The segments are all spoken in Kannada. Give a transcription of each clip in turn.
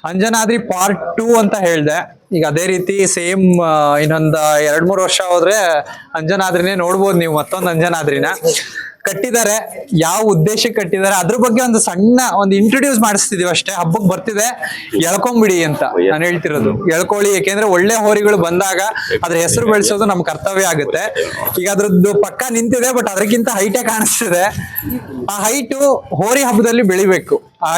ಅಂಜನಾದ್ರಿ ಪಾರ್ಟ್ 2 ಅಂತ ಹೇಳ್ದೆ. ಈಗ ಅದೇ ರೀತಿ ಸೇಮ್ ಇನ್ನೊಂದ್ 2-3 ವರ್ಷ ಹೋದ್ರೆ ಅಂಜನಾದ್ರಿನೇ ನೋಡ್ಬೋದು ನೀವು, ಮತ್ತೊಂದು ಅಂಜನಾದ್ರಿನ ಕಟ್ಟಿದ್ದಾರೆ. ಯಾವ ಉದ್ದೇಶಕ್ಕೆ ಕಟ್ಟಿದ್ದಾರೆ ಅದ್ರ ಬಗ್ಗೆ ಒಂದು ಸಣ್ಣ ಒಂದು ಇಂಟ್ರೊಡ್ಯೂಸ್ ಮಾಡಿಸ್ತಿದೀವಿ ಅಷ್ಟೇ. ಹಬ್ಬಕ್ಕೆ ಬರ್ತಿದೆ, ಎಳ್ಕೊಂಬಿಡಿ ಅಂತ ನಾನು ಹೇಳ್ತಿರೋದು. ಎಳ್ಕೊಳ್ಳಿ, ಯಾಕೆಂದ್ರೆ ಒಳ್ಳೆ ಹೋರಿಗಳು ಬಂದಾಗ ಅದ್ರ ಹೆಸರು ಬೆಳೆಸೋದು ನಮ್ ಕರ್ತವ್ಯ ಆಗುತ್ತೆ. ಈಗ ಅದ್ರದ್ದು ಪಕ್ಕ ನಿಂತಿದೆ, ಬಟ್ ಅದಕ್ಕಿಂತ ಹೈಟೇ ಕಾಣಿಸ್ತಿದೆ. ಆ ಹೈಟು ಹೋರಿ ಹಬ್ಬದಲ್ಲಿ ಬೆಳಿಬೇಕು.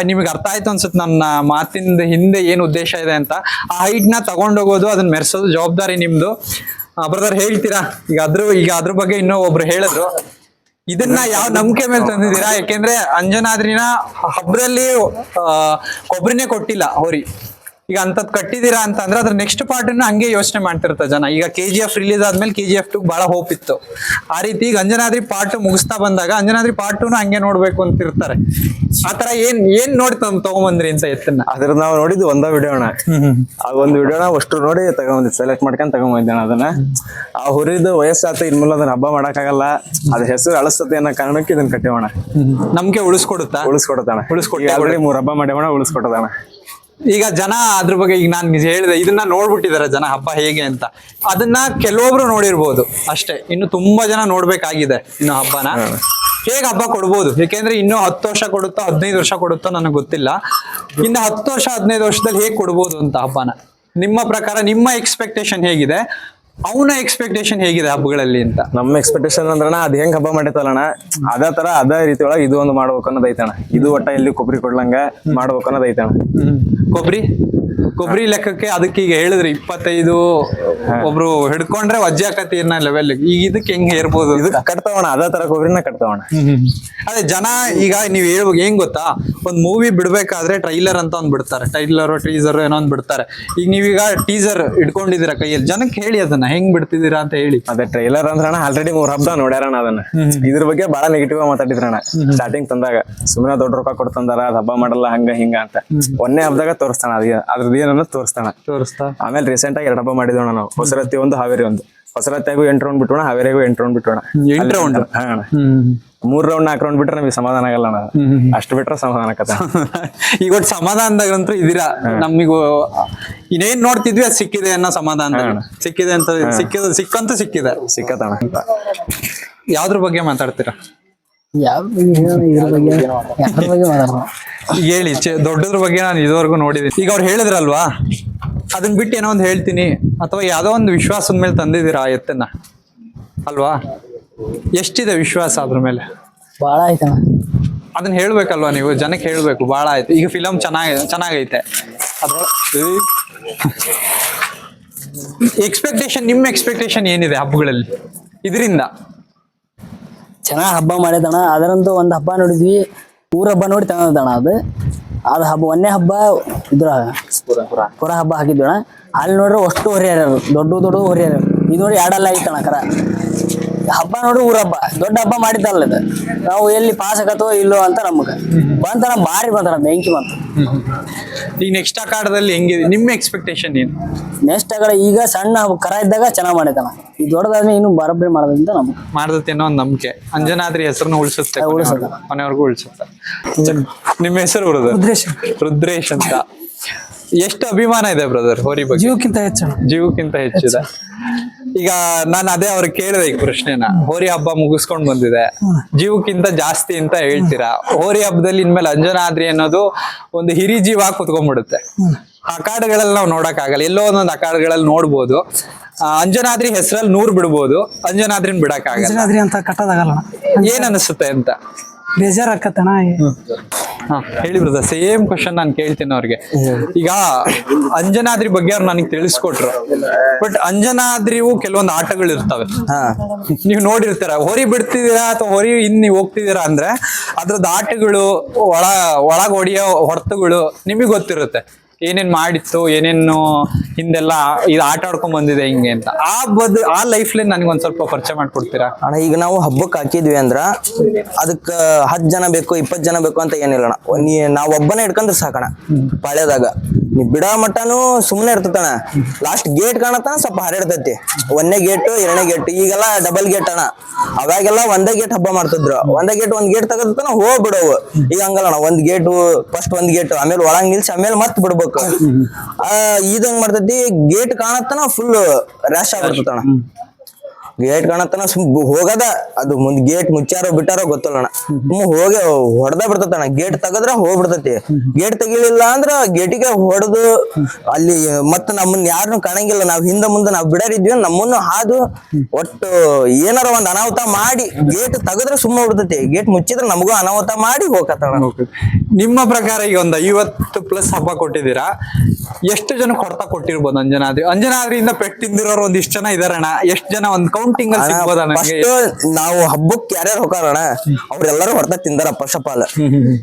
ನಿಮಗೆ ಅರ್ಥ ಆಯ್ತು ಅನ್ಸುತ್ತೆ ನನ್ನ ಮಾತಿನ ಹಿಂದೆ ಏನ್ ಉದ್ದೇಶ ಇದೆ ಅಂತ. ಆ ಹೈಟ್ ನ ತಗೊಂಡೋಗೋದು, ಅದನ್ನ ಮೆರೆಸೋದು ಜವಾಬ್ದಾರಿ ನಿಮ್ದು. ಬ್ರದರ್ ಹೇಳ್ತೀರಾ? ಈಗ ಅದ್ರ ಬಗ್ಗೆ ಇನ್ನೂ ಒಬ್ರು ಹೇಳಿದ್ರು. ಇದನ್ನ ಯಾವ ನಂಬಿಕೆ ಮೇಲೆ ತಂದಿದ್ದೀರಾ? ಯಾಕೆಂದ್ರೆ ಅಂಜನಾದ್ರಿನ ಹಬ್ಬದಲ್ಲಿ ಕೊಬ್ಬರಿನೇ ಕೊಟ್ಟಿಲ್ಲ ಹೋರಿ. ಈಗ ಅಂತದ್ ಕಟ್ಟಿದೀರಾ ಅಂತ ಅಂದ್ರೆ ಅದ್ರ ನೆಕ್ಸ್ಟ್ ಪಾರ್ಟ್ ಅನ್ನ ಹಂಗೆ ಯೋಚನೆ ಮಾಡ್ತಿರ್ತಾರೆ ಜನ. ಈಗ KGF ರಿಲೀಸ್ ಆದ್ಮೇಲೆ KGF 2 ಬಹಳ ಹೋಪ್ ಇತ್ತು. ಆ ರೀತಿ ಈಗ ಅಂಜನಾದ್ರಿ ಪಾರ್ಟ್ 2 ಮುಗಿಸ್ತಾ ಬಂದಾಗ ಅಂಜನಾದ್ರಿ ಪಾರ್ಟ್ 2 ಹಂಗೆ ನೋಡ್ಬೇಕು ಅಂತ ಇರ್ತಾರೆ. ಆತರ ಏನ್ ನೋಡಿ ತಗೊಂಬಂದ್ರಿ ಅಂತ ಎತ್ತನ್ನ? ಅದ್ರ ನಾವು ನೋಡಿದ್ದು ಒಂದ ವಿಡಿಯೋಣ. ಆ ಒಂದು ವಿಡಿಯೋನ ಅಷ್ಟು ನೋಡಿ ತಗೊಂಬಂದಿದ್ದು, ಸೆಲೆಕ್ಟ್ ಮಾಡ್ಕೊಂಡ್ ತಗೊಂಬಂದಿದ್ದೆ ಅದನ್ನ. ಆ ಹುರಿದು ವಯಸ್ಸಾತ ಇನ್ಮೇಲೆ ಅದನ್ನ ಹಬ್ಬ ಮಾಡಕ್ಕಾಗಲ್ಲ, ಅದ್ರ ಹೆಸರು ಅಳಿಸ್ತತೆ ಅನ್ನೋ ಕಾರಣಕ್ಕೆ ಇದನ್ನ ಕಟ್ಟಿವಣ. ನಮ್ಗೆ ಉಳಿಸ್ಕೊಡುತ್ತಣ. ಆಲ್ರೆಡಿ 3 ಹಬ್ಬ ಮಾಡ್ಯವಣ, ಉಳಿಸ್ಕೊಟ್ಟದಣ. ಈಗ ಜನ ಅದ್ರ ಬಗ್ಗೆ, ಈಗ ನಾನು ಹೇಳಿದೆ, ಇದನ್ನ ನೋಡ್ಬಿಟ್ಟಿದ್ದಾರೆ ಜನ ಹಬ್ಬ ಹೇಗೆ ಅಂತ. ಅದನ್ನ ಕೆಲವೊಬ್ರು ನೋಡಿರ್ಬೋದು ಅಷ್ಟೇ, ಇನ್ನು ತುಂಬಾ ಜನ ನೋಡ್ಬೇಕಾಗಿದೆ ಇನ್ನು ಹಬ್ಬನ. ಹೇಗೆ ಹಬ್ಬ ಕೊಡ್ಬೋದು? ಯಾಕೆಂದ್ರೆ ಇನ್ನು 10 ವರ್ಷ ಕೊಡುತ್ತೋ 15 ವರ್ಷ ಕೊಡುತ್ತೋ ನನಗೆ ಗೊತ್ತಿಲ್ಲ. ಇನ್ನು 10 ವರ್ಷ 15 ವರ್ಷದಲ್ಲಿ ಹೇಗೆ ಕೊಡ್ಬೋದು ಅಂತ ಹಬ್ಬನ ನಿಮ್ಮ ಪ್ರಕಾರ? ನಿಮ್ಮ ಎಕ್ಸ್ಪೆಕ್ಟೇಷನ್ ಹೇಗಿದೆ? ಅವನ ಎಕ್ಸ್ಪೆಕ್ಟೇಷನ್ ಹೇಗಿದೆ ಹಬ್ಬಗಳಲ್ಲಿ ಅಂತ? ನಮ್ಮ ಎಕ್ಸ್ಪೆಕ್ಟೇಷನ್ ಅಂದ್ರಣ ಅದ್ ಹೆಂಗ್ ಹಬ್ಬ ಮಾಡಿತ್ತಲ್ಲಣ್ಣ, ಅದೇ ರೀತಿ ಒಳಗೆ ಇದು ಒಂದು ಮಾಡ್ಬೇಕು ಅನ್ನೋದು ಐತಣ್ಣ. ಇದು ಒಟ್ಟ ಎಲ್ಲಿ ಕೊಬ್ಬರಿ ಕೊಡ್ಲಂಗ ಮಾಡ್ಬೇಕು ಅನ್ನೋದು ಐತಣ್ಣ. ಕೊಬ್ಬರಿ ಲೆಕ್ಕಕ್ಕೆ ಅದಕ್ಕೆ ಈಗ ಹೇಳಿದ್ರಿ 25 ಒಬ್ರು ಹಿಡ್ಕೊಂಡ್ರೆ ವಜ್ಜೆ ಆಕತಿ ಅನ್ನೋ ಲೆವೆಲ್. ಈಗ ಇದಕ್ಕೆ ಹೆಂಗ್ ಹೇರ್ಬೋದು? ಇದಕ್ಕೆ ಕಟ್ತಾವಣ, ಅದೇ ತರ ಕೊಬ್ಬರಿನ ಕಟ್ತಾವಣ. ಅದೇ ಜನ ಈಗ ನೀವ್ ಹೇಳ್ಬೇಕು, ಹೆಂಗ್ ಗೊತ್ತಾ, ಒಂದ್ ಮೂವಿ ಬಿಡ್ಬೇಕಾದ್ರೆ ಟ್ರೈಲರ್ ಅಂತ ಒಂದ್ ಬಿಡ್ತಾರೆ, ಟೀಸರ್ ಏನೋ ಒಂದ್ ಬಿಡ್ತಾರೆ. ಈಗ ನೀವೀಗ ಟೀಸರ್ ಇಟ್ಕೊಂಡಿದೀರಾ ಕೈಯಲ್ಲಿ, ಜನಕ್ಕೆ ಹೇಳಿ ಅದನ್ನ ಹೆಂಗ್ ಬಿಡ್ತಿದ್ದೀರಾ ಅಂತ ಹೇಳಿ. ಅದೇ ಟ್ರೈಲರ್ ಅಂದ್ರಣ ಆಲ್ರೆಡಿ 3 ಹಬ್ಬ ನೋಡ್ಯಾರಣ ಅದನ್ನ. ಇದ್ರ ಬಗ್ಗೆ ಬಹಳ ನೆಗೆಟಿವ್ ಮಾತಾಡಿದ್ರಣ ಸ್ಟಾರ್ಟಿಂಗ್ ತಂದಾಗ. ಸುಮ್ಮನೆ ದೊಡ್ಡ ರೊಕ್ಕ ಕೊಡ್ತಂದಾರ, ಅದ್ ಹಬ್ಬ ಮಾಡಲ್ಲ ಹಂಗ ಹಿಂಗ ಅಂತ. ಒಂದೇ ಹಬ್ಬದಾಗ ತೋರಿಸ್ತಾನ ಅದ್ರದ್ದು ಏನನ್ನ ತೋರಿಸ್ತಾ. ಆಮೇಲೆ ರೀಸೆಂಟ್ ಆಗಿ 2 ಹಬ್ಬ ಮಾಡಿದೋಣ ನಾವು. ಹೊಸರತ್ತಿ ಒಂದು, ಹಾವೇರಿ ಒಂದು. ಹೊಸರತ್ತಿಯಾಗೂ 8 ರೌಂಡ್ ಬಿಟ್ಟೋಣ, ಹಾವೇರಿಗೂ 8 ರೌಂಡ್ ಬಿಟ್ಟೋಣ. 8 ರೌಂಡ್? 3 ರೌಂಡ್ 4 ರೌಂಡ್ ಬಿಟ್ರೆ ನಮಗೆ ಸಮಾಧಾನ ಆಗಲ್ಲ. ಅಷ್ಟು ಬಿಟ್ರೆ ಸಮಾಧಾನ ಆಗತ್ತ. ಈಗ ಒಟ್ಟು ಸಮಾಧಾನದಾಗಂತೂ ಇದೀರಾ. ನಮಿಗೂ ಇನ್ನೇನ್ ನೋಡ್ತಿದ್ವಿ ಅದು ಸಿಕ್ಕಿದೆ ಅನ್ನೋ ಸಮಾಧಾನ. ಸಿಕ್ಕಿದೆ ಅಂತ ಸಿಕ್ಕತಣ. ಯಾವ್ದ್ರ ಬಗ್ಗೆ ಮಾತಾಡ್ತೀರಾ? ಹೇಳಿ, ದೊಡ್ಡದ್ರ ಬಗ್ಗೆ ನಾನು ಇದುವರೆಗೂ ನೋಡಿದ್ದೀನಿ. ಈಗ ಅವ್ರು ಹೇಳಿದ್ರಲ್ವಾ, ಅದನ್ನ ಬಿಟ್ಟು ಏನೋ ಒಂದು ಹೇಳ್ತೀನಿ, ಅಥವಾ ಯಾವ್ದೋ ಒಂದು ವಿಶ್ವಾಸದ ಮೇಲೆ ತಂದಿದ್ದೀರಾ ಆ ಎತ್ತನ್ನ ಅಲ್ವಾ? ಎಷ್ಟಿದೆ ವಿಶ್ವಾಸ ಅದ್ರ ಮೇಲೆ? ಬಾಳ ಆಯ್ತಣ್ಣ. ಅದನ್ನ ಹೇಳ್ಬೇಕಲ್ವಾ ನೀವು, ಜನಕ್ಕೆ ಹೇಳ್ಬೇಕು. ಬಾಳ ಆಯ್ತು. ಈಗ ಫಿಲಮ್ ಚೆನ್ನಾಗೈತೆ, ನಿಮ್ಮ ಎಕ್ಸ್ಪೆಕ್ಟೇಷನ್ ಏನಿದೆ ಹಬ್ಬಗಳಲ್ಲಿ ಇದರಿಂದ? ಚೆನ್ನಾಗ್ ಹಬ್ಬ ಮಾಡಿದಣ. ಅದರಂತೂ ಒಂದ್ ಹಬ್ಬ ನೋಡಿದ್ವಿ, ಊರ ಹಬ್ಬ ನೋಡಿ ತಂದಣ. ಅದು ಹಬ್ಬ ಒಂದೇ ಹಬ್ಬ ಇದ್ರ ಪುರ ಹಬ್ಬ ಹಾಕಿದ್ವಣ. ಅಲ್ಲಿ ನೋಡ್ರೆ ಅಷ್ಟು ಹೊರಿಯಾರ, ದೊಡ್ಡ ಹೊರಿಯಾರ. ಇದು ನೋಡಿ 2 ಆಗಿತ್ತಣ ಕರ. ಹಬ್ಬ ನೋಡಿ ಊರ ಹಬ್ಬ ದೊಡ್ಡ ಹಬ್ಬ ಮಾಡಿದ್ದಲ್ಲ ಇದು. ನಾವು ಎಲ್ಲಿ ಪಾಸ್ ಆಗತ್ತೋ ಇಲ್ಲೋ ಅಂತ ನಮ್ಗೆ ಬಂತಣ, ಭಾರಿ ಬಂತಣ, ಬೆಂಕಿ ಬಂತು. ಈಗ ನೆಕ್ಸ್ಟ್ ಅಖಾಡದಲ್ಲಿ ಹೆಂಗಿದೆ ನಿಮ್ಮ ಎಕ್ಸ್ಪೆಕ್ಟೇಷನ್ ಏನು? ನೆಕ್ಸ್ಟ್ ಅಖಾಡ ಈಗ ಸಣ್ಣ ಕರ ಇದ್ದಾಗ ಚೆನ್ನಾಗ್ ಮಾಡಿದಣ. ಈ ದೊಡ್ಡದಾದ್ಮೇಲೆ ಇನ್ನು ಬರಬ್ಬರಿ ಮಾಡೋದ್ರಿಂದ ನಮ್ಗೆ ಮಾಡದತ್ತೇನೋ ಒಂದು ನಂಬಿಕೆ. ಅಂಜನಾದ್ರಿ ಹೆಸರನ್ನು ಉಳಿಸುತ್ತೆ, ಮನೆಯವ್ರಿಗೂ ಉಳಿಸುತ್ತೆ. ನಿಮ್ಮ ಹೆಸರು ರುದ್ರೇಶ್ ಅಂತ. ಎಷ್ಟು ಅಭಿಮಾನ ಇದೆ ಬ್ರದರ್ ಹೋರಿ ಬಗ್ಗೆ? ಜೀವಕ್ಕಿಂತ ಹೆಚ್ಚಿದೆ. ಈಗ ನಾನು ಅದೇ ಅವ್ರಿಗೆ ಕೇಳಿದೆ ಈ ಪ್ರಶ್ನೆನ. ಹೋರಿ ಹಬ್ಬ ಮುಗಿಸ್ಕೊಂಡ್ ಬಂದಿದೆ, ಜೀವಕ್ಕಿಂತ ಜಾಸ್ತಿ ಅಂತ ಹೇಳ್ತೀರಾ. ಹೋರಿ ಹಬ್ಬದಲ್ಲಿ ಇನ್ಮೇಲೆ ಅಂಜನಾದ್ರಿ ಅನ್ನೋದು ಒಂದು ಹಿರಿ ಜೀವ ಕುತ್ಕೊಂಡ್ಬಿಡುತ್ತೆ. ಅಖಾಡಗಳಲ್ಲಿ ನಾವು ನೋಡಕ್ ಆಗಲ್ಲ, ಎಲ್ಲೋ ಒಂದೊಂದು ಅಖಾಡಗಳಲ್ಲಿ ನೋಡ್ಬೋದು. ಅಂಜನಾದ್ರಿ ಹೆಸರಲ್ಲಿ 100 ಬಿಡ್ಬೋದು, ಅಂಜನಾದ್ರಿನ ಬಿಡಕ್ ಆಗಲ್ಲ. ಅಂಜನಾದ್ರಿ ಅಂತ ಕಟ್ಟೋದಾಗಲ್ಲ. ಏನ್ ಅನಿಸುತ್ತೆ ಅಂತ? ಬೇಜಾರ್ ಆಕತ್ತಣ. ಹೇಳಿ ಬ್ರದರ್, ಸೇಮ್ ಕ್ವಶನ್ ನಾನು ಕೇಳ್ತೀನಿ ಅವ್ರಿಗೆ. ಈಗ ಅಂಜನಾದ್ರಿ ಬಗ್ಗೆ ಅವ್ರು ನನಗೆ ತಿಳಿಸ್ಕೊಟ್ರು, ಬಟ್ ಅಂಜನಾದ್ರಿವು ಕೆಲವೊಂದು ಆಟಗಳು ಇರ್ತವೆ, ನೀವು ನೋಡಿರ್ತೀರ. ಹೊರಿ ಬಿಡ್ತಿದ್ದೀರಾ ಅಥವಾ ಹೊರಿ ನೀವು ಹೋಗ್ತಿದ್ದೀರಾ ಅಂದ್ರೆ ಅದ್ರದ್ದು ಆಟಗಳು, ಒಳಗ ಹೊಡಿಯೋ ಹೊಡೆತಗಳು ನಿಮಗೆ ಗೊತ್ತಿರುತ್ತೆ. ಏನೇನ್ ಮಾಡಿತ್ತು, ಏನೇನು ಹಿಂದೆಲ್ಲ ಇದು ಆಟ ಆಡ್ಕೊಂಡ್ ಬಂದಿದೆ ಹಿಂಗೆ ಅಂತ. ಆ ಲೈಫ್ ಲೈನ್ ನನಗೊಂದ್ ಸ್ವಲ್ಪ ಪರಿಚಯ ಮಾಡ್ಕೊಡ್ತೀರಾ? ಅಣ್ಣ, ಈಗ ನಾವು ಹಬ್ಬಕ್ಕೆ ಹಾಕಿದ್ವಿ ಅಂದ್ರ ಅದಕ್ಕ 10 ಜನ ಬೇಕು, 20 ಜನ ಬೇಕು ಅಂತ ಏನಿಲ್ಲ ಅಣ್ಣ. ನಾವ್ ಒಬ್ಬನೇ ಹಿಡ್ಕೊಂಡ್ರೆ ಸಾಕಣ. ಪಾಳ್ಯದಾಗ ನೀ ಬಿಡ ಮಟನು ಸುಮ್ಮನೆ ಇರ್ತತಣ. ಲಾಸ್ಟ್ ಗೇಟ್ ಕಾಣತನ ಸ್ವಲ್ಪ ಹರಡ್ತೈತಿ. 1ನೇ ಗೇಟ್ 2ನೇ ಗೇಟ್ ಈಗೆಲ್ಲ ಡಬಲ್ ಗೇಟ್ ಅಣ್ಣ. ಅವಾಗೆಲ್ಲ ಒಂದೇ ಗೇಟ್ ಹಬ್ಬ ಮಾಡ್ತಿದ್ರು. ಒಂದ್ ಗೇಟ್ ತೆಗದತನ ಹೋಗ್ಬಿಡವು. ಈಗ ಹಂಗಲ್ಲ ಒಂದ್ ಗೇಟ್ ಫಸ್ಟ್ ಒಂದ್ ಗೇಟ್ ಆಮೇಲೆ ಒಳಗ್ ನಿಲ್ಸಿ ಆಮೇಲೆ ಮತ್ ಬಿಡ್ಬೇಕು. ಇದಂಗ್ ಮಾಡ್ತೈತಿ ಗೇಟ್ ಕಾಣತನ ಫುಲ್ ರ್ಯಾಶ್ ಆಗ್ಬಿಡ್ತಣ. ಗೇಟ್ ಕಾಣತನ ಹೋಗದ ಅದು ಮುಂದ್ ಗೇಟ್ ಮುಚ್ಚಾರೋ ಬಿಟ್ಟಾರೋ ಗೊತ್ತಲ್ಲಣ್ಣ. ಹೋಗಿ ಹೊಡೆದ ಬಿಡ್ತತಣ್ಣ. ಗೇಟ್ ತೆಗದ್ರ ಹೋಗ್ಬಿಡ್ತೈತಿ. ಗೇಟ್ ತೆಗಿಲಿಲ್ಲ ಅಂದ್ರ ಗೇಟಿಗೆ ಹೊಡೆದು ಅಲ್ಲಿ ಮತ್ತ ನಮ್ಮನ್ನ ಯಾರನ್ನು ಕಾಣಂಗಿಲ್ಲ. ನಾವ್ ಹಿಂದ ಮುಂದೆ ನಾವ್ ಬಿಡರಿದ್ವಿ ನಮ್ಮನ್ನು ಹಾದು ಒಟ್ಟು ಏನಾರ ಒಂದ್ ಅನಾಹುತ ಮಾಡಿ ಗೇಟ್ ತೆಗದ್ರ ಸುಮ್ಮ ಬಿಡ್ತೈತಿ. ಗೇಟ್ ಮುಚ್ಚಿದ್ರ ನಮಗೂ ಅನಾಹುತ ಮಾಡಿ ಹೋಗತ್ತಣ್ಣ. ನಿಮ್ಮ ಪ್ರಕಾರ ಈಗ ಒಂದ್ 50+ ಹಬ್ಬ ಕೊಟ್ಟಿದ್ದೀರಾ, ಎಷ್ಟು ಜನಕ್ಕೆ ಹೊಡೆತ ಕೊಟ್ಟಿರ್ಬೋದು ಅಂಜನಾದ್ರಿಯಿಂದ ಪೆಟ್ಟು ತಿಂದಿರೋರು ಒಂದಿಷ್ಟು ಜನ ಇದಾರಣ್ಣ. ಎಷ್ಟು ಜನ ಒಂದ್ ಕೌಂಟಿಂಗ್ ಅಲ್ಲಿ ಸಿಗ್ಬೋದ ನನಗೆ? ಫಸ್ಟ್ ನಾವು ಹಬ್ಬಕ್ಕೆ ಯಾರ್ಯಾರು ಹೋಗಾರಣ ಅವ್ರೆಲ್ಲರೂ ಹೊಡ್ತಾ ತಿಂದಾರ. ಫಸ್ಟ್ ಆಫ್ ಆಲ್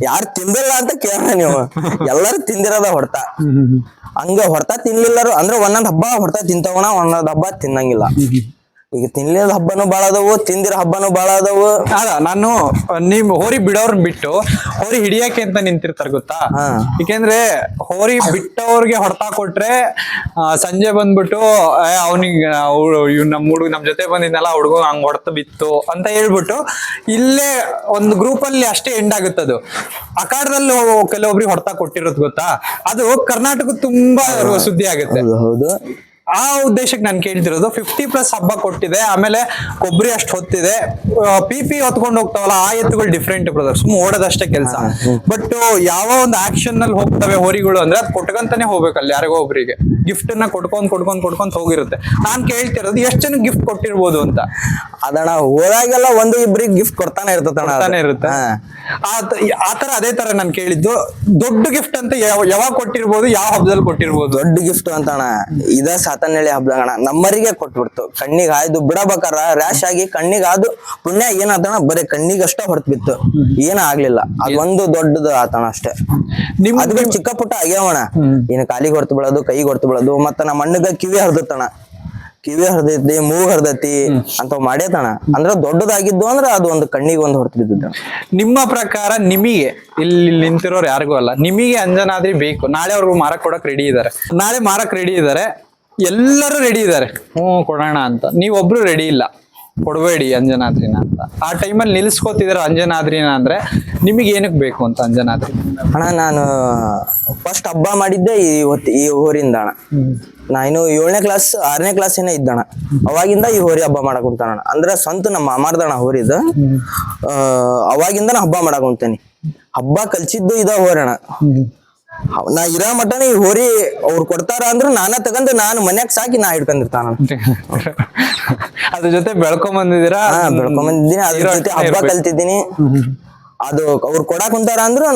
ಯಾರು ತಿಂದಿಲ್ಲ ಅಂತ ಕೇಳ ನೀವು. ಎಲ್ಲರೂ ತಿಂದಿರೋದ ಹೊಡ್ತಾ. ಹಂಗ ಹೊಡ್ತಾ ತಿನ್ಲಿಲ್ಲಾರು ಅಂದ್ರೆ ಒಂದೊಂದ್ ಹಬ್ಬ ಹೊಡ್ತಾ ತಿಂತವಣ, ಒಂದೊಂದ್ ಹಬ್ಬ ತಿನ್ನಂಗಿಲ್ಲ. ಈಗ ತಿನ್ಲಿಲ್ಲ ಹಬ್ಬನು ಬಾಳ ಅದಾವು, ತಿಂದಿರ ಹಬ್ಬನು ಬಾಳ ಅದಾವು. ಅದ ನಾನು ನಿಮ್ ಹೋರಿ ಬಿಡೋರ್ನ ಬಿಟ್ಟು ಹೋರಿ ಹಿಡಿಯಕ್ಕೆ ಅಂತ ನಿಂತಿರ್ತಾರ ಗೊತ್ತಾ? ಯಾಕೆಂದ್ರೆ ಹೋರಿ ಬಿಟ್ಟವ್ರಿಗೆ ಹೊಡ್ತಾ ಕೊಟ್ರೆ ಸಂಜೆ ಬಂದ್ಬಿಟ್ಟು ಅವನಿಗೆ ನಮ್ ಜೊತೆ ಬಂದಿದ್ನಲ್ಲ ಹುಡುಗ ಹಂಗ್ ಹೊಡ್ತ ಬಿತ್ತು ಅಂತ ಹೇಳ್ಬಿಟ್ಟು ಇಲ್ಲೇ ಒಂದು ಗ್ರೂಪ್ ಅಲ್ಲಿ ಅಷ್ಟೇ ಎಂಡ್ ಆಗುತ್ತದು. ಅಖಾಡದಲ್ಲಿ ಕೆಲವೊಬ್ರಿಗೆ ಹೊಡ್ತಾ ಕೊಟ್ಟಿರೋದು ಗೊತ್ತಾ? ಅದು ಕರ್ನಾಟಕ ತುಂಬಾ ಸುದ್ದಿ ಆಗುತ್ತೆ. ಹೌದು. ಆ ಉದ್ದೇಶಕ್ಕೆ ನಾನು ಕೇಳ್ತಿರೋದು 50+ ಹಬ್ಬ ಕೊಟ್ಟಿದೆ. ಆಮೇಲೆ ಕೊಬ್ಬರಿ ಅಷ್ಟು ಹೊತ್ತಿದೆ. ಪಿ ಹೊತ್ಕೊಂಡು ಹೋಗ್ತಾವಲ್ಲ ಆ ಎತ್ತುಗಳು ಡಿಫ್ರೆಂಟ್ ಬ್ರದರ್, ಸುಮ್ ಓಡೋದಷ್ಟೇ ಕೆಲಸ. ಬಟ್ ಯಾವ ಒಂದು ಆಕ್ಷನ್ ನಲ್ಲಿ ಹೋಗ್ತವೆ ಹೋರಿಗಳು ಅಂದ್ರೆ ಅದು ಕೊಟ್ಕೊಂತಾನೆ ಹೋಗ್ಬೇಕಲ್ಲ ಯಾರಿಗೋ ಒಬ್ರಿಗೆ. ಗಿಫ್ಟ್ ನ ಕೊಡ್ಕೊಂಡ್ ಹೋಗಿರುತ್ತೆ. ನಾನ್ ಕೇಳ್ತಿರೋದು ಎಷ್ಟು ಜನ ಗಿಫ್ಟ್ ಕೊಟ್ಟಿರ್ಬೋದು ಅಂತ. ಅದಣ್ಣ ಹೋದಾಗೆಲ್ಲ ಒಂದು ಇಬ್ರಿಗೆ ಗಿಫ್ಟ್ ಕೊಡ್ತಾನೆ ಇರುತ್ತೆ. ಆತರ ಅದೇ ತರ ನಾನು ಕೇಳಿದ್ದು ದೊಡ್ಡ ಗಿಫ್ಟ್ ಅಂತ ಯಾವಾಗ ಕೊಟ್ಟಿರ್ಬೋದು, ಯಾವ ಹಬ್ಬದಲ್ಲಿ ಕೊಟ್ಟಿರ್ಬೋದು? ದೊಡ್ಡ ಗಿಫ್ಟ್ ಅಂತಣ್ಣ ಇದ ಸಾತನಹಳ್ಳಿ ಹಬ್ಬದಾಗಣ ನಮ್ಮರಿಗೆ ಕೊಟ್ಬಿಡ್ತು. ಕಣ್ಣಿಗೆ ಹಾಯ್ದು ಬಿಡಬೇಕಾರ ರ್ಯಾಶ್ ಆಗಿ ಕಣ್ಣಿಗೆ ಆದು ಪುಣ್ಯ ಏನಾತಣ ಬರೀ ಕಣ್ಣಿಗೆ ಅಷ್ಟ ಹೊರತು ಬಿತ್ತು, ಏನ ಆಗ್ಲಿಲ್ಲ. ಅದೊಂದು ದೊಡ್ಡದು ಆತಣ ಅಷ್ಟೇ. ಅದ್ ಚಿಕ್ಕ ಪುಟ್ಟ ಆಗ್ಯಾವಣ. ಏನ್ ಕಾಲಿಗೆ ಹೊರತು ಬಿಡೋದು, ಕೈಗೆ ಹೊರತು ಬಿಡೋದು, ಮತ್ತ ನಮ್ಮ ಅಣ್ಣಗ ಕಿವಿ ಹರಿದತ್ತಣ. ಕಿವಿ ಹರಿದೈತಿ, ಮೂಗ್ ಹರಿದೈತಿ ಅಂತ ಮಾಡ್ಯತಣ. ಅಂದ್ರೆ ದೊಡ್ಡದಾಗಿದ್ದು ಅಂದ್ರೆ ಅದು ಒಂದು ಕಣ್ಣಿಗೆ ಒಂದು ಹೊರತು ಬಿದ್ದ. ನಿಮ್ಮ ಪ್ರಕಾರ ನಿಮಗೆ ಇಲ್ಲಿ ನಿಂತಿರೋರು ಯಾರಿಗೂ ಅಲ್ಲ, ನಿಮಗೆ ಅಂಜನಾದ್ರಿ ಬೇಕು, ನಾಳೆ ಅವ್ರಿಗೂ ಮಾರಕ್ ಕೊಡಕ್ ರೆಡಿ ಇದಾರೆ, ನಾಳೆ ಮಾರಕ್ ರೆಡಿ ಇದಾರೆ, ಎಲ್ಲರೂ ರೆಡಿ ಇದಾರೆ ಕೊಡೋಣ ಅಂತ, ನೀವೊಬ್ರು ರೆಡಿ ಇಲ್ಲ ಕೊಡಬೇಡಿ ಅಂಜನಾದ್ರಿನ ಅಂತ. ಆ ಟೈಮಲ್ಲಿ ನಿಲ್ಸ್ಕೋತಿದಾರೆ ಅಂಜನಾದ್ರಿನ ಅಂದ್ರೆ ನಿಮಗೆ ಏನಕ್ಕೆ ಬೇಕು ಅಂತ ಅಂಜನಾದ್ರಿ? ಅಣ್ಣ ನಾನು ಫಸ್ಟ್ ಹಬ್ಬ ಮಾಡಿದ್ದೆ ಈ ಊರಿಂದ ಅಣ್ಣ. ನಾ ಇನ್ನು 7ನೇ ಕ್ಲಾಸ್ 6ನೇ ಕ್ಲಾಸ್ ಏನೋ ಇದ್ದಣ. ಅವಾಗಿಂದ ಈ ಹೋರಿ ಹಬ್ಬ ಮಾಡಕ್ ಕುಂತಾನ. ಅಂದ್ರೆ ಸ್ವಂತ ನಮ್ಮ ಮಾಮಾರ್ದಣ ಹೋರಿದ. ಅವಾಗಿಂದ ನಾ ಹಬ್ಬ ಮಾಡಕ್ ಕುಂತೇನಿ. ಹಬ್ಬ ಕಲ್ಸಿದ್ದು ಇದ ಹೋರಣ. ನಾ ಇರೋ ಮಟನ ಈ ಹೋರಿ ಅವ್ರು ಕೊಡ್ತಾರ ಅಂದ್ರ ನಾನ ತಗೊಂಡು ನಾನು ಮನ್ಯಾಗ ಸಾಕಿ ನಾ ಹಿಡ್ಕೊಂಡಿರ್ತಾನ. ಅದ್ರ ಜೊತೆ ಬೆಳ್ಕೊಂಬಂದಿದ್ದೀರಾ? ಬೆಳ್ಕೊಂಬಂದಿದ್ದೀನಿ, ಅದ್ರ ಜೊತೆ ಹಬ್ಬ ಕಲ್ತಿದ್ದೀನಿ. ಅದು ಅವ್ರು ಕೊಡಾಕ್ ಕುಂತಾರ ಅಂದ್ರು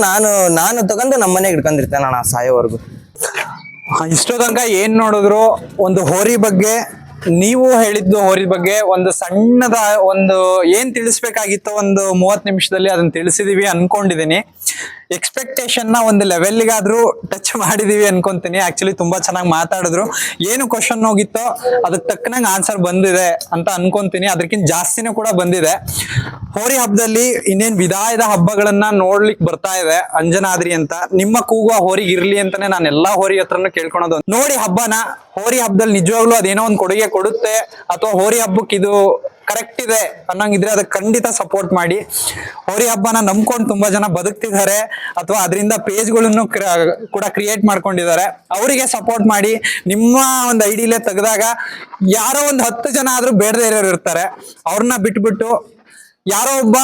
ನಾನು ತಗೊಂಡು ನಮ್ಮ ಮನೆಗೆ ಹಿಡ್ಕೊಂಡಿರ್ತೇನೆ ನಾ ಸಾಯೋವರೆಗೂ. ಇಷ್ಟೋ ತನಕ ಏನ್ ನೋಡಿದ್ರು ಒಂದು ಹೋರಿ ಬಗ್ಗೆ, ನೀವು ಹೇಳಿದ್ದು ಹೋರಿ ಬಗ್ಗೆ ಒಂದು ಸಣ್ಣದ ಒಂದು ಏನ್ ತಿಳಿಸ್ಬೇಕಾಗಿತ್ತೋ ಒಂದು 30 ನಿಮಿಷದಲ್ಲಿ ಅದನ್ನ ತಿಳಿಸಿದೀವಿ ಅನ್ಕೊಂಡಿದೀನಿ. ಎಕ್ಸ್ಪೆಕ್ಟೇಷನ್ ನ ಒಂದು ಲೆವೆಲ್ಗಾದ್ರೂ ಟಚ್ ಮಾಡಿದೀವಿ ಅನ್ಕೊಂತೀನಿ. ಆಕ್ಚುಲಿ ತುಂಬಾ ಚೆನ್ನಾಗಿ ಮಾತಾಡಿದ್ರು. ಏನು ಕ್ವಶನ್ ಹೋಗಿತ್ತೋ ಅದಕ್ಕೆ ತಕ್ಕನಂಗೆ ಆನ್ಸರ್ ಬಂದಿದೆ ಅಂತ ಅನ್ಕೊಂತೀನಿ. ಅದಕ್ಕಿಂತ ಜಾಸ್ತಿನೂ ಕೂಡ ಬಂದಿದೆ. ಹೋರಿ ಹಬ್ಬದಲ್ಲಿ ಇನ್ನೇನ್ ವಿದಾಯದ ಹಬ್ಬಗಳನ್ನ ನೋಡ್ಲಿಕ್ಕೆ ಬರ್ತಾ ಇದೆ ಅಂಜನಾದ್ರಿ ಅಂತ. ನಿಮ್ಮ ಕೂಗು ಹೋರಿಗೆ ಇರ್ಲಿ ಅಂತಾನೆ ನಾನು ಎಲ್ಲಾ ಹೋರಿ ಹತ್ರನು ಕೇಳ್ಕೊಳೋದು, ನೋಡಿ ಹಬ್ಬನ. ಹೋರಿ ಹಬ್ಬದಲ್ಲಿ ನಿಜವಾಗ್ಲೂ ಅದೇನೋ ಒಂದು ಕೊಡುಗೆ ಕೊಡುತ್ತೆ, ಅಥವಾ ಹೋರಿ ಹಬ್ಬಕ್ಕೆ ಇದು ಕರೆಕ್ಟ್ ಇದೆ ಅನ್ನಂಗಿದ್ರೆ ಅದಕ್ಕೆ ಖಂಡಿತ ಸಪೋರ್ಟ್ ಮಾಡಿ. ಹೋರಿ ಹಬ್ಬನ ನಂಬ್ಕೊಂಡು ತುಂಬಾ ಜನ ಬದುಕ್ತಿದ್ದಾರೆ, ಅಥವಾ ಅದರಿಂದ ಪೇಜ್ಗಳನ್ನು ಕೂಡ ಕ್ರಿಯೇಟ್ ಮಾಡ್ಕೊಂಡಿದ್ದಾರೆ. ಅವರಿಗೆ ಸಪೋರ್ಟ್ ಮಾಡಿ. ನಿಮ್ಮ ಒಂದು ಐಡಿಲೇ ತೆಗೆದಾಗ ಯಾರೋ ಒಂದು 10 ಜನ ಆದ್ರೂ ಬೇಡದೇ ಇರೋರು ಇರ್ತಾರೆ. ಅವ್ರನ್ನ ಬಿಟ್ಬಿಟ್ಟು ಯಾರೋ ಒಬ್ಬ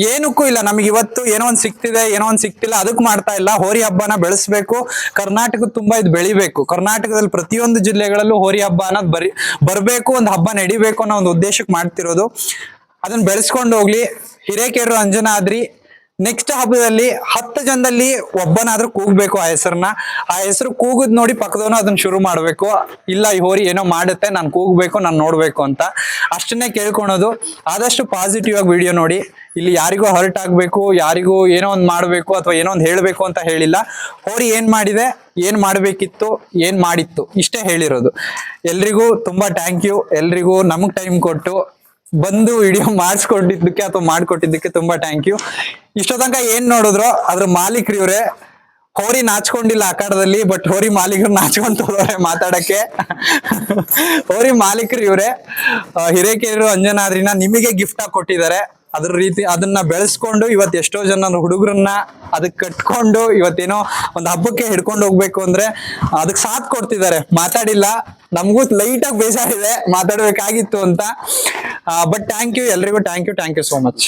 ಏನಕ್ಕೂ ಇಲ್ಲ, ನಮಗೆ ಇವತ್ತು ಏನೋ ಒಂದ್ ಸಿಕ್ತಿದೆ, ಏನೋ ಒಂದ್ ಸಿಕ್ತಿಲ್ಲ, ಅದಕ್ಕೆ ಮಾಡ್ತಾ ಇಲ್ಲ. ಹೋರಿ ಹಬ್ಬನ ಬೆಳೆಸ್ಬೇಕು. ಕರ್ನಾಟಕ ತುಂಬಾ ಇದು ಬೆಳಿಬೇಕು. ಕರ್ನಾಟಕದಲ್ಲಿ ಪ್ರತಿಯೊಂದು ಜಿಲ್ಲೆಗಳಲ್ಲೂ ಹೋರಿ ಹಬ್ಬ ಅನ್ನೋದು ಬರ್ಬೇಕು, ಒಂದು ಹಬ್ಬ ನಡಿಬೇಕು ಅನ್ನೋ ಒಂದು ಉದ್ದೇಶಕ್ಕೆ ಮಾಡ್ತಿರೋದು. ಅದನ್ನ ಬೆಳೆಸ್ಕೊಂಡು ಹೋಗ್ಲಿ. ಹಿರೇಕೆರೂರು ಅಂಜನಾದ್ರಿ ನೆಕ್ಸ್ಟ್ ಹಬ್ಬದಲ್ಲಿ 10 ಜನದಲ್ಲಿ ಒಬ್ಬನಾದ್ರೂ ಕೂಗ್ಬೇಕು ಆ ಹೆಸರನ್ನ. ಆ ಹೆಸರು ಕೂಗುದ್ ನೋಡಿ ಪಕ್ಕದವನು ಅದನ್ನ ಶುರು ಮಾಡ್ಬೇಕು. ಇಲ್ಲ ಈ ಹೋರಿ ಏನೋ ಮಾಡುತ್ತೆ, ನಾನು ಕೂಗ್ಬೇಕು, ನಾನು ನೋಡ್ಬೇಕು ಅಂತ. ಅಷ್ಟನ್ನೇ ಕೇಳ್ಕೊಳೋದು. ಆದಷ್ಟು ಪಾಸಿಟಿವ್ ಆಗಿ ವಿಡಿಯೋ ನೋಡಿ. ಇಲ್ಲಿ ಯಾರಿಗೂ ಹರ್ಟ್ ಆಗ್ಬೇಕು, ಯಾರಿಗೂ ಏನೋ ಒಂದು ಮಾಡ್ಬೇಕು ಅಥವಾ ಏನೋ ಒಂದು ಹೇಳ್ಬೇಕು ಅಂತ ಹೇಳಿಲ್ಲ. ಹೋರಿ ಏನ್ ಮಾಡಿದೆ, ಏನ್ ಮಾಡ್ಬೇಕಿತ್ತು, ಏನ್ ಮಾಡಿತ್ತು, ಇಷ್ಟೇ ಹೇಳಿರೋದು. ಎಲ್ರಿಗೂ ತುಂಬಾ ಥ್ಯಾಂಕ್ ಯು. ಎಲ್ರಿಗೂ ನಮಗ್ ಟೈಮ್ ಕೊಟ್ಟು ಬಂದು ವಿಡಿಯೋ ಮಾಡಿಸ್ಕೊಟ್ಟಿದ್ದಕ್ಕೆ ಅಥವಾ ಮಾಡ್ಕೊಟ್ಟಿದ್ದಕ್ಕೆ ತುಂಬಾ ಥ್ಯಾಂಕ್ ಯು. ಇಷ್ಟೋ ತನಕ ಏನ್ ನೋಡಿದ್ರು ಅದ್ರ ಮಾಲೀಕರು ಇವ್ರೆ. ಹೋರಿ ನಾಚ್ಕೊಂಡಿಲ್ಲ ಆಕಾರದಲ್ಲಿ, ಬಟ್ ಹೋರಿ ಮಾಲೀಕರು ನಾಚ್ಕೊಂತವ್ರೆ ಮಾತಾಡಕ್ಕೆ. ಹೋರಿ ಮಾಲೀಕರು ಇವ್ರೆ. ಹಿರೇಕೆರೂರು ಅಂಜನಾದ್ರಿನ ನಿಮಗೆ ಗಿಫ್ಟ್ ಆಗಿ ಕೊಟ್ಟಿದ್ದಾರೆ. ಅದ್ರ ರೀತಿ ಅದನ್ನ ಬೆಳೆಸ್ಕೊಂಡು ಇವತ್ತು ಎಷ್ಟೋ ಜನ ಹುಡುಗರನ್ನ ಅದಕ್ಕೆ ಕಟ್ಕೊಂಡು ಇವತ್ತೇನೋ ಒಂದು ಹಬ್ಬಕ್ಕೆ ಹಿಡ್ಕೊಂಡು ಹೋಗ್ಬೇಕು ಅಂದ್ರೆ ಅದಕ್ಕೆ ಸಾಥ್ ಕೊಡ್ತಿದ್ದಾರೆ. ಮಾತಾಡಿಲ್ಲ, ನಮಗೂ ಲೈಟ್ ಆಗಿ ಬೇಜಾರಿದೆ, ಮಾತಾಡ್ಬೇಕಾಗಿತ್ತು ಅಂತ. ಬಟ್ ಥ್ಯಾಂಕ್ ಯು ಎಲ್ರಿಗೂ, ಥ್ಯಾಂಕ್ ಯು ಸೋ ಮಚ್.